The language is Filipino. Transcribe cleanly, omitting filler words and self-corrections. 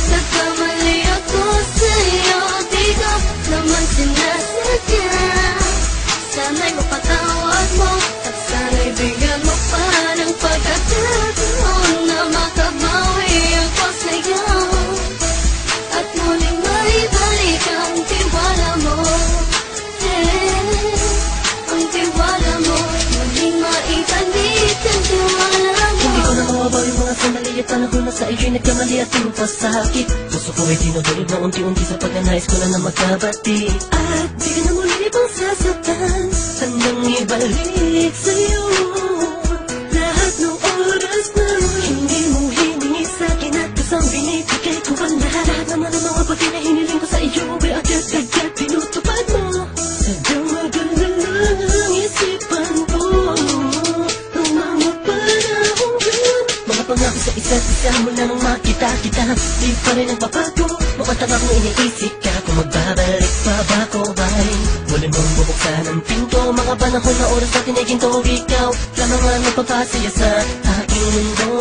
nagkamali ako sa'yo. Di ko naman sinasadya. Sana'y mapatawad mo at sana'y bigyan mo pa ng pagkakataon na makabawi ako sa'yo at muling maibalik ang tiwala mo. Ang tiwala mo, muling maibalik ang tiwala mo. Hindi ko na mawabaw yung mga sandali at panahon na sa iyo'y nagkamali at pinupasakit. Puso ko ay dinudulog na unti-unti sa pagkanais ko na magkabati. At di ka na muli pang sasaktan, handang ibalik sa'yo lahat ng oras na hindi mo hiningi sa'kin at kusang binibigay ko ang lahat. Lahat naman ang mga bagay na hiniling ko sa iyo ay agad-agad pinutupad mo. Sadyang magalalang ang isipan ko ang mga panahon yun. Mga pangako sa isa't isa mo nang makita kita, di pa rin nagbabago. Mamatang akong iniisip ka kung magbabalik pa ba ko ba'y muli mong bubuksan ang pinto. Mga panahon na oras natin ay ginto, ikaw lamang ang nagpapasaya sa aking mundo.